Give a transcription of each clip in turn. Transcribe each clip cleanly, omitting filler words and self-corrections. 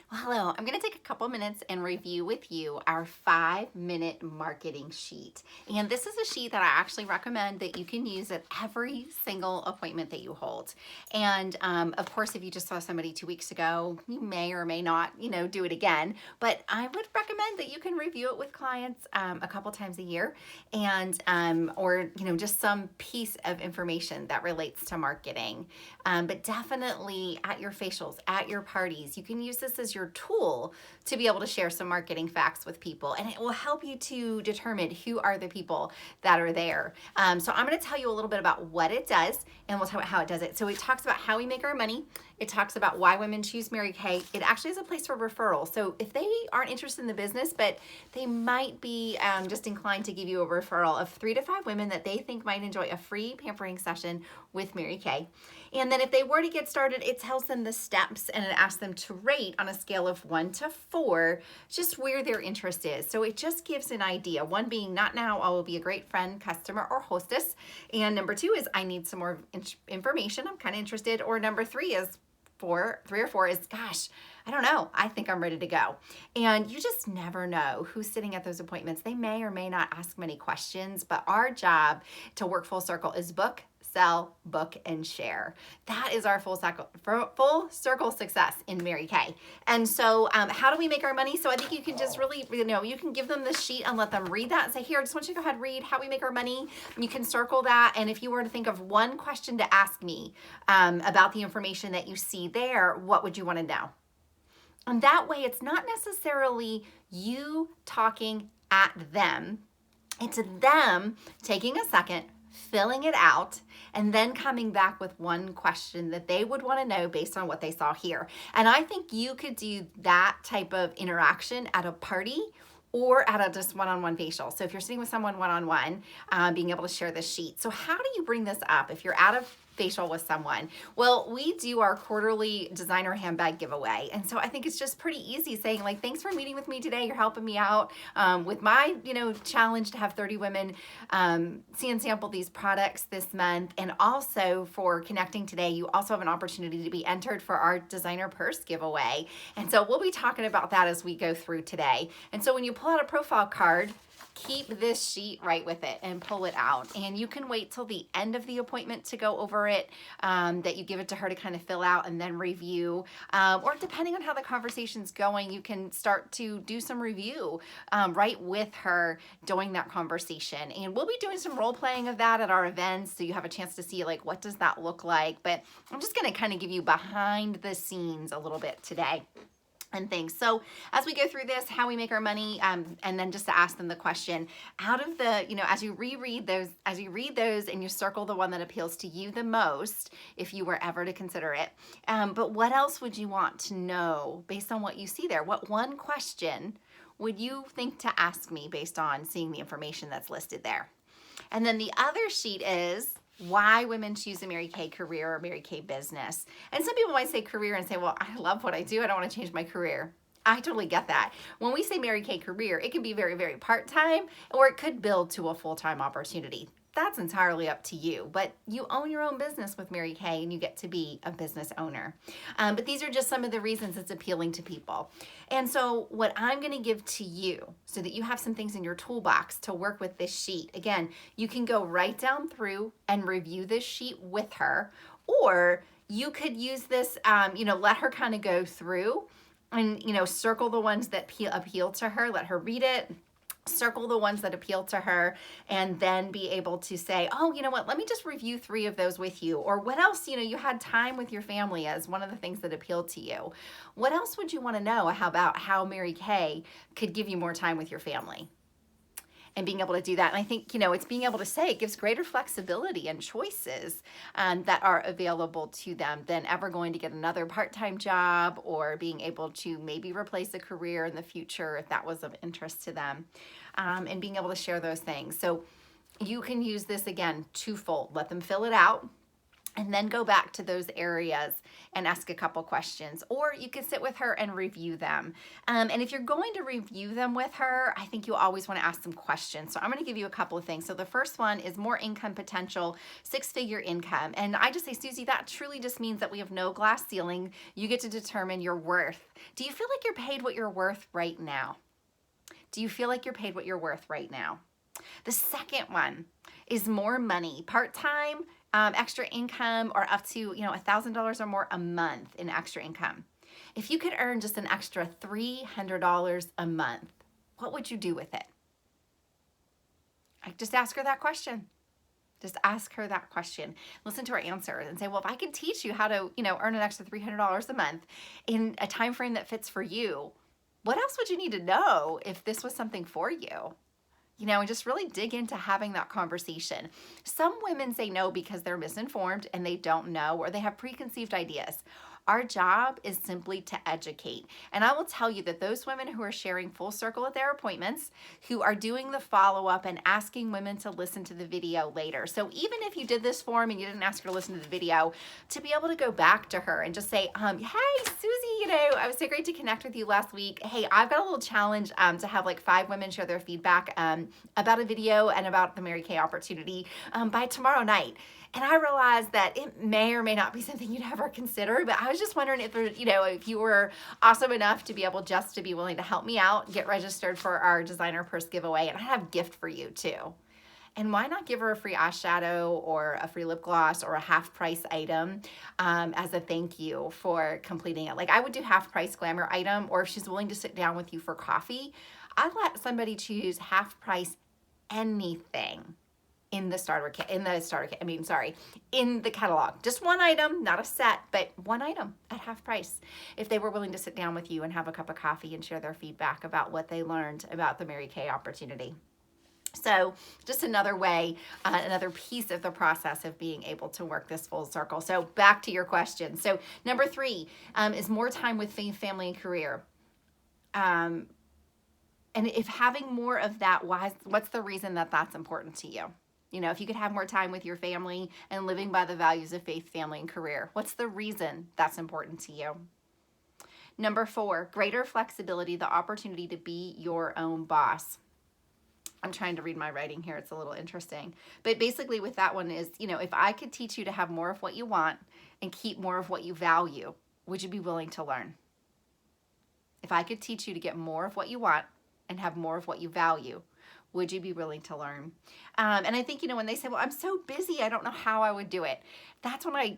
Well, hello, I'm going to take a couple minutes and review with you our 5-minute marketing sheet. And this is a sheet that I actually recommend that you can use at every single appointment that you hold. And of course, if you just saw somebody 2 weeks ago, you may or may not, do it again. But I would recommend that you can review it with clients a couple times a year and or just some piece of information that relates to marketing. But definitely at your facials, at your parties, you can use this as your tool to be able to share some marketing facts with people, and it will help you to determine who are the people that are there. So I'm going to tell you a little bit about what it does, and we'll talk about how it does it. So it talks about how we make our money. It talks about why women choose Mary Kay. It actually is a place for referral. So if they aren't interested in the business, but they might be just inclined to give you a referral of 3 to 5 women that they think might enjoy a free pampering session with Mary Kay. And then if they were to get started, it tells them the steps and it asks them to rate on a scale of 1 to 4, just where their interest is. So it just gives an idea. 1 being not now, I will be a great friend, customer, or hostess. And number 2 is I need some more information. I'm kind of interested. Or number 3 is 3 or 4 is, gosh, I don't know. I think I'm ready to go. And you just never know who's sitting at those appointments. They may or may not ask many questions, but our job to work full circle is book, sell, book, and share. That is our full circle success in Mary Kay. And so how do we make our money? So I think you can just really, you can give them the sheet and let them read that and say, here, I just want you to go ahead and read how we make our money. You can circle that. And if you were to think of one question to ask me about the information that you see there, what would you want to know? And that way, it's not necessarily you talking at them. It's them taking a second, filling it out, and then coming back with one question that they would want to know based on what they saw here. And I think you could do that type of interaction at a party or at a just one-on-one facial. So if you're sitting with someone one-on-one, being able to share this sheet. So how do you bring this up if you're at a facial with someone? Well, we do our quarterly designer handbag giveaway. And so I think it's just pretty easy saying like, thanks for meeting with me today. You're helping me out with my, challenge to have 30 women see and sample these products this month. And also for connecting today, you also have an opportunity to be entered for our designer purse giveaway. And so we'll be talking about that as we go through today. And so when you pull out a profile card, keep this sheet right with it and pull it out. And you can wait till the end of the appointment to go over it, that you give it to her to kind of fill out and then review. Or depending on how the conversation's going, you can start to do some review right with her during that conversation. And we'll be doing some role playing of that at our events, so you have a chance to see like, what does that look like? But I'm just gonna kind of give you behind the scenes a little bit today and things. So as we go through this, how we make our money, and then just to ask them the question, out of the, as you read those and you circle the one that appeals to you the most, if you were ever to consider it. But what else would you want to know based on what you see there? What one question would you think to ask me based on seeing the information that's listed there? And then the other sheet is why women choose a Mary Kay career or Mary Kay business. And some people might say career and say, well, I love what I do. I don't want to change my career. I totally get that. When we say Mary Kay career, it can be very, very part-time, or it could build to a full-time opportunity. That's entirely up to you, but you own your own business with Mary Kay and you get to be a business owner. But these are just some of the reasons it's appealing to people. And so what I'm gonna give to you so that you have some things in your toolbox to work with this sheet. Again, you can go right down through and review this sheet with her, or you could use this, let her kind of go through and, circle the ones that appeal to her, let her read it, circle the ones that appeal to her, and then be able to say, oh, you know what, let me just review 3 of those with you. Or what else, you had time with your family as one of the things that appealed to you. What else would you want to know about how Mary Kay could give you more time with your family? And being able to do that. And I think, it's being able to say it gives greater flexibility and choices that are available to them than ever going to get another part-time job or being able to maybe replace a career in the future if that was of interest to them, and being able to share those things. So you can use this again twofold. Let them fill it out. and then go back to those areas and ask a couple questions. Or you can sit with her and review them. And if you're going to review them with her, I think you always want to ask some questions. So I'm going to give you a couple of things. So the first one is more income potential, 6-figure income. And I just say, Susie, that truly just means that we have no glass ceiling. You get to determine your worth. Do you feel like you're paid what you're worth right now? Do you feel like you're paid what you're worth right now? The second one is more money, part-time, extra income, or up to $1,000 or more a month in extra income. If you could earn just an extra $300 a month, what would you do with it? Just ask her that question. Just ask her that question. Listen to her answer and say, well, if I could teach you how to earn an extra $300 a month in a time frame that fits for you, what else would you need to know if this was something for you? And just really dig into having that conversation. Some women say no because they're misinformed and they don't know, or they have preconceived ideas. Our job is simply to educate. And I will tell you that those women who are sharing full circle at their appointments, who are doing the follow-up and asking women to listen to the video later. So even if you did this form and you didn't ask her to listen to the video, to be able to go back to her and just say, hey, Susie, I was so great to connect with you last week. Hey, I've got a little challenge to have like 5 women share their feedback about a video and about the Mary Kay opportunity by tomorrow night. And I realized that it may or may not be something you'd ever consider, but I was just wondering if if you were awesome enough to be able just to be willing to help me out, get registered for our designer purse giveaway, and I have a gift for you too. And why not give her a free eyeshadow or a free lip gloss or a half price item as a thank you for completing it? Like I would do half price glamour item, or if she's willing to sit down with you for coffee, I'd let somebody choose half price anything in the catalog. Just one item, not a set, but one item at half price. If they were willing to sit down with you and have a cup of coffee and share their feedback about what they learned about the Mary Kay opportunity. So just another way, another piece of the process of being able to work this full circle. So back to your question. So number 3 is more time with faith, family, and career. And if having more of that, what's the reason that that's important to you? If you could have more time with your family and living by the values of faith, family, and career, what's the reason that's important to you? Number 4, greater flexibility, the opportunity to be your own boss. I'm trying to read my writing here. It's a little interesting. But basically with that one is, if I could teach you to have more of what you want and keep more of what you value, would you be willing to learn? If I could teach you to get more of what you want and have more of what you value, would you be willing to learn? And I think, when they say, well, I'm so busy, I don't know how I would do it. That's when I,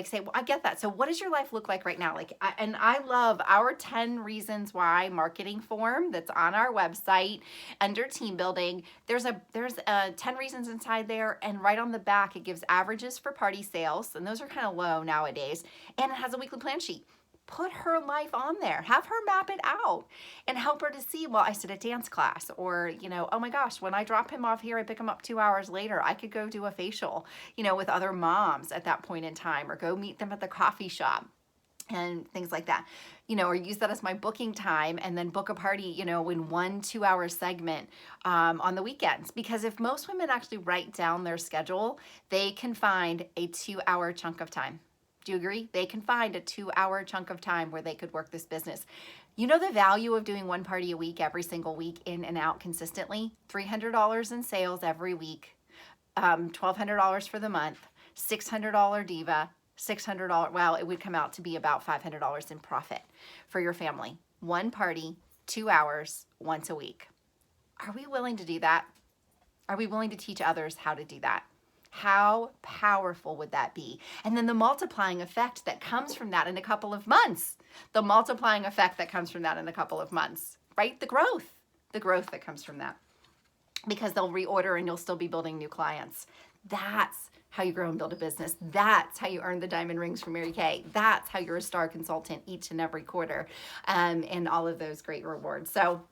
say, well, I get that. So what does your life look like right now? I love our 10 reasons why marketing form that's on our website under team building. There's 10 reasons inside there. And right on the back, it gives averages for party sales. And those are kind of low nowadays. And it has a weekly plan sheet. Put her life on there, have her map it out and help her to see, well, I sit at dance class, or, oh my gosh, when I drop him off here, I pick him up 2 hours later. I could go do a facial, with other moms at that point in time, or go meet them at the coffee shop and things like that, or use that as my booking time and then book a party, in 1 2-hour segment on the weekends. Because if most women actually write down their schedule, they can find a 2-hour chunk of time. Do you agree? They can find a 2-hour chunk of time where they could work this business. The value of doing 1 party a week, every single week, in and out consistently? $300 in sales every week, $1,200 for the month, $600 diva, $600, well, it would come out to be about $500 in profit for your family. 1 party, 2 hours, once a week. Are we willing to do that? Are we willing to teach others how to do that? How powerful would that be? And then the multiplying effect that comes from that in a couple of months. The multiplying effect that comes from that in a couple of months, right? The growth that comes from that. Because they'll reorder and you'll still be building new clients. That's how you grow and build a business. That's how you earn the diamond rings from Mary Kay. That's how you're a star consultant each and every quarter, and all of those great rewards. So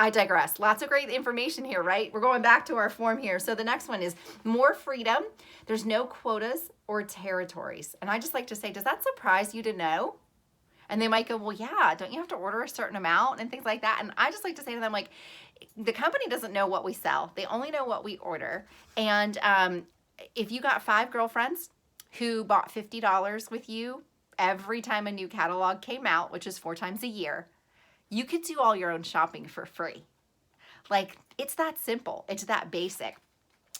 I digress. Lots of great information here, right? We're going back to our form here. So the next one is more freedom. There's no quotas or territories. And I just like to say, does that surprise you to know? And they might go, well, yeah, don't you have to order a certain amount and things like that? And I just like to say to them, like, the company doesn't know what we sell. They only know what we order. And if you got 5 girlfriends who bought $50 with you every time a new catalog came out, which is 4 times a year, you could do all your own shopping for free. Like, it's that simple. It's that basic.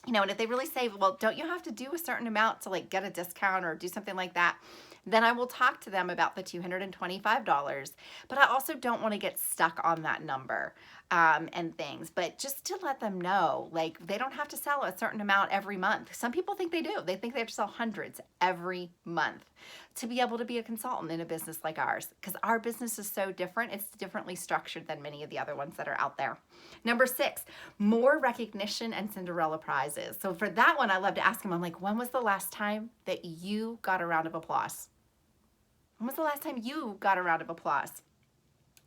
You know, and if they really say, well, don't you have to do a certain amount to like get a discount or do something like that? Then I will talk to them about the $225. But I also don't want to get stuck on that number and things. But just to let them know, like, they don't have to sell a certain amount every month. Some people think they do. They think they have to sell hundreds every month to be able to be a consultant in a business like ours, because our business is so different. It's differently structured than many of the other ones that are out there. Number 6, more recognition and Cinderella prizes. So for that one, I love to ask them, I'm like, when was the last time that you got a round of applause? When was the last time you got a round of applause?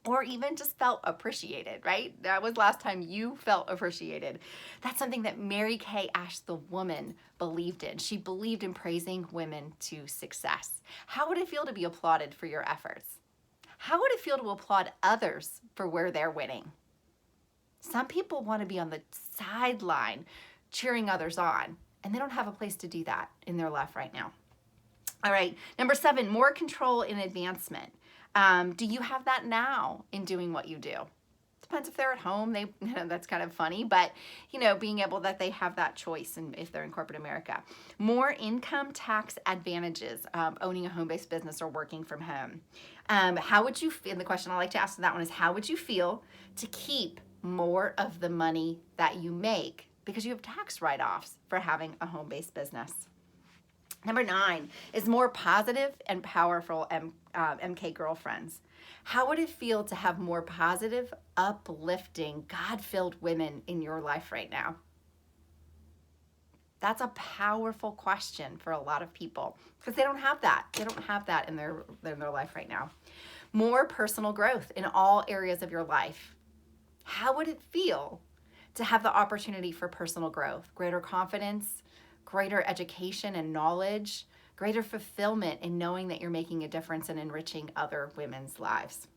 Or even just felt appreciated, right? That was last time you felt appreciated. That's something that Mary Kay Ash, the woman, believed in. She believed in praising women to success. How would it feel to be applauded for your efforts? How would it feel to applaud others for where they're winning? Some people want to be on the sideline cheering others on, and they don't have a place to do that in their life right now. All right, number 7, more control in advancement. Do you have that now in doing what you do? Depends if they're at home. That's kind of funny, but being able that they have that choice, and if they're in corporate America. More income tax advantages owning a home-based business or working from home. How would you feel? And the question I like to ask that one is, how would you feel to keep more of the money that you make because you have tax write-offs for having a home-based business? Number 9 is more positive and powerful MK girlfriends. How would it feel to have more positive, uplifting, God-filled women in your life right now? That's a powerful question for a lot of people because they don't have that. They don't have that in their life right now. More personal growth in all areas of your life. How would it feel to have the opportunity for personal growth, greater confidence, greater education and knowledge, greater fulfillment in knowing that you're making a difference and enriching other women's lives?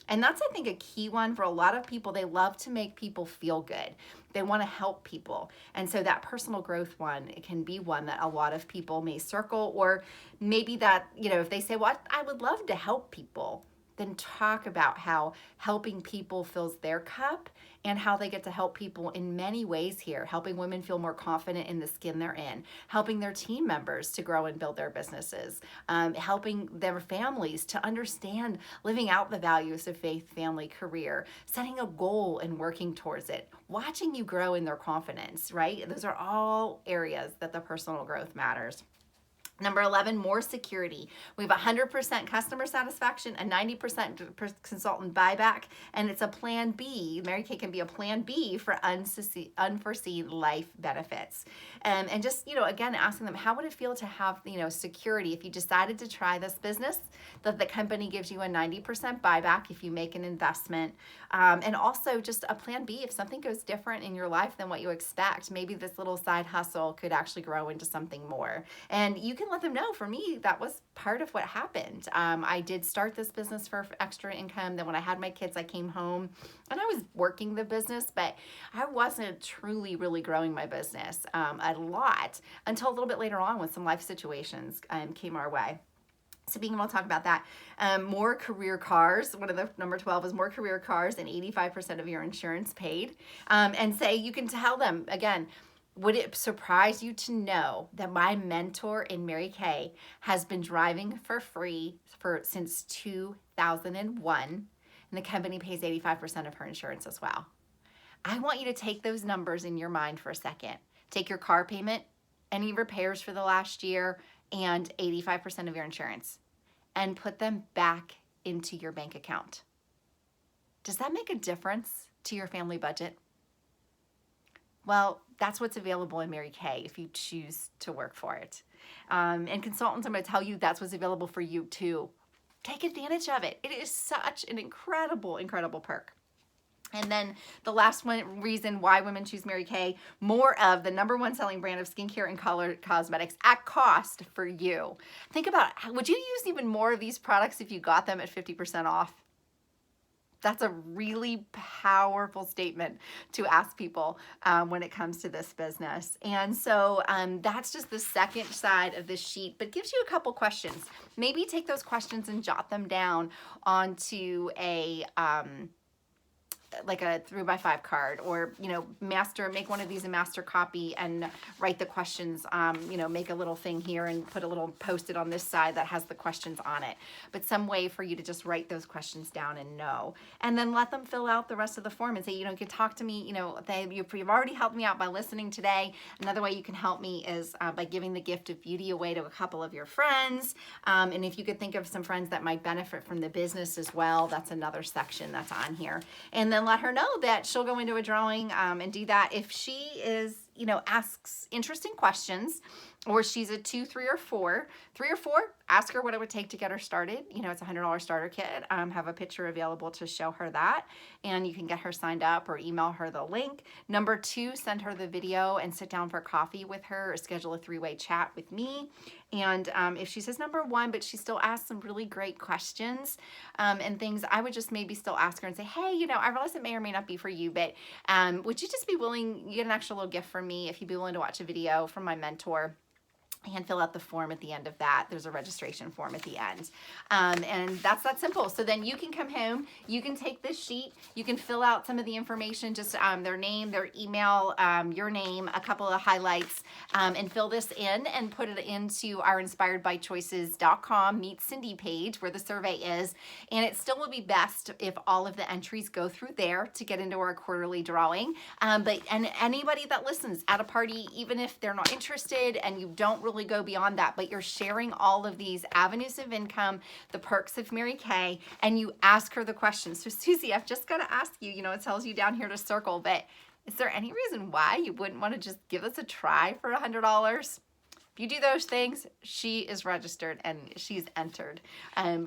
And that's, I think, a key one for a lot of people. They love to make people feel good. They want to help people. And so that personal growth one, it can be one that a lot of people may circle, or maybe that, if they say, well, I would love to help people, then talk about how helping people fills their cup and how they get to help people in many ways here, helping women feel more confident in the skin they're in, helping their team members to grow and build their businesses, helping their families to understand living out the values of faith, family, career, setting a goal and working towards it, watching you grow in their confidence, right? Those are all areas that the personal growth matters. Number 11, more security. We have 100% customer satisfaction, a 90% consultant buyback, and it's a plan B. Mary Kay can be a plan B for unforeseen life benefits. And just, again, asking them, how would it feel to have, security if you decided to try this business, that the company gives you a 90% buyback if you make an investment, and also just a plan B if something goes different in your life than what you expect. Maybe this little side hustle could actually grow into something more. And you can let them know. For me, that was part of what happened. I did start this business for extra income. Then when I had my kids, I came home and I was working the business, but I wasn't truly really growing my business a lot until a little bit later on when some life situations came our way. So being able to talk about that, more career cars. One of the number 12 is more career cars and 85% of your insurance paid. And say, you can tell them again, would it surprise you to know that my mentor in Mary Kay has been driving for free since 2001, and the company pays 85% of her insurance as well? I want you to take those numbers in your mind for a second. Take your car payment, any repairs for the last year, and 85% of your insurance, and put them back into your bank account. Does that make a difference to your family budget? Well, that's what's available in Mary Kay if you choose to work for it. And consultants, I'm going to tell you that's what's available for you too. Take advantage of it. It is such an incredible, incredible perk. And then the last one reason why women choose Mary Kay, more of the number 1 selling brand of skincare and color cosmetics at cost for you. Think about, would you use even more of these products if you got them at 50% off? That's a really powerful statement to ask people when it comes to this business. And so that's just the second side of this sheet, but gives you a couple questions. Maybe take those questions and jot them down onto a like a 3x5 card, or make one of these a master copy and write the questions, make a little thing here and put a little post-it on this side that has the questions on it, but some way for you to just write those questions down and know, and then let them fill out the rest of the form and say, you can talk to me, you've already helped me out by listening today. Another way you can help me is by giving the gift of beauty away to a couple of your friends, and if you could think of some friends that might benefit from the business as well, that's another section that's on here. And then let her know that she'll go into a drawing and do that if she is, asks interesting questions, or she's a 2, 3, or 4. 3 or 4, ask her what it would take to get her started. It's a $100 starter kit. Have a picture available to show her that, and you can get her signed up or email her the link. Number 2, send her the video and sit down for coffee with her, or schedule a 3-way chat with me. And if she says number 1, but she still asks some really great questions and things, I would just maybe still ask her and say, hey, I realize it may or may not be for you, but would you just be willing, you get an extra little gift from me if you'd be willing to watch a video from my mentor and fill out the form at the end of that. There's a registration form at the end. And that's that simple. So then you can come home, you can take this sheet, you can fill out some of the information, just their name, their email, your name, a couple of highlights, and fill this in and put it into our inspiredbychoices.com Meet Cindy page where the survey is. And it still would be best if all of the entries go through there to get into our quarterly drawing. And anybody that listens at a party, even if they're not interested and you don't really go beyond that, but you're sharing all of these avenues of income, the perks of Mary Kay, and you ask her the questions. So Susie, I've just got to ask you, it tells you down here to circle, but is there any reason why you wouldn't want to just give us a try for $100? If you do those things, she is registered and she's entered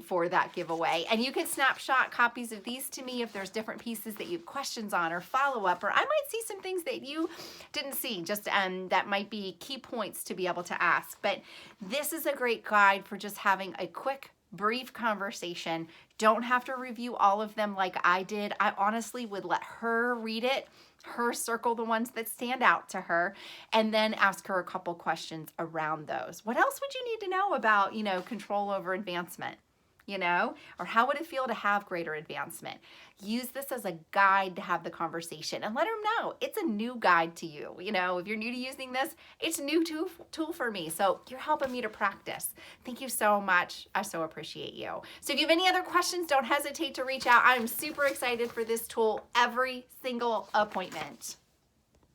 for that giveaway. And you can snapshot copies of these to me if there's different pieces that you have questions on or follow up, or I might see some things that you didn't see, just that might be key points to be able to ask. But this is a great guide for just having a quick, brief conversation. Don't have to review all of them like I did. I honestly would let her read it, her circle the ones that stand out to her, and then ask her a couple questions around those. What else would you need to know about, control over advancement? Or how would it feel to have greater advancement? Use this as a guide to have the conversation and let her know it's a new guide to you. If you're new to using this, it's a new tool for me. So you're helping me to practice. Thank you so much. I so appreciate you. So if you have any other questions, don't hesitate to reach out. I'm super excited for this tool every single appointment.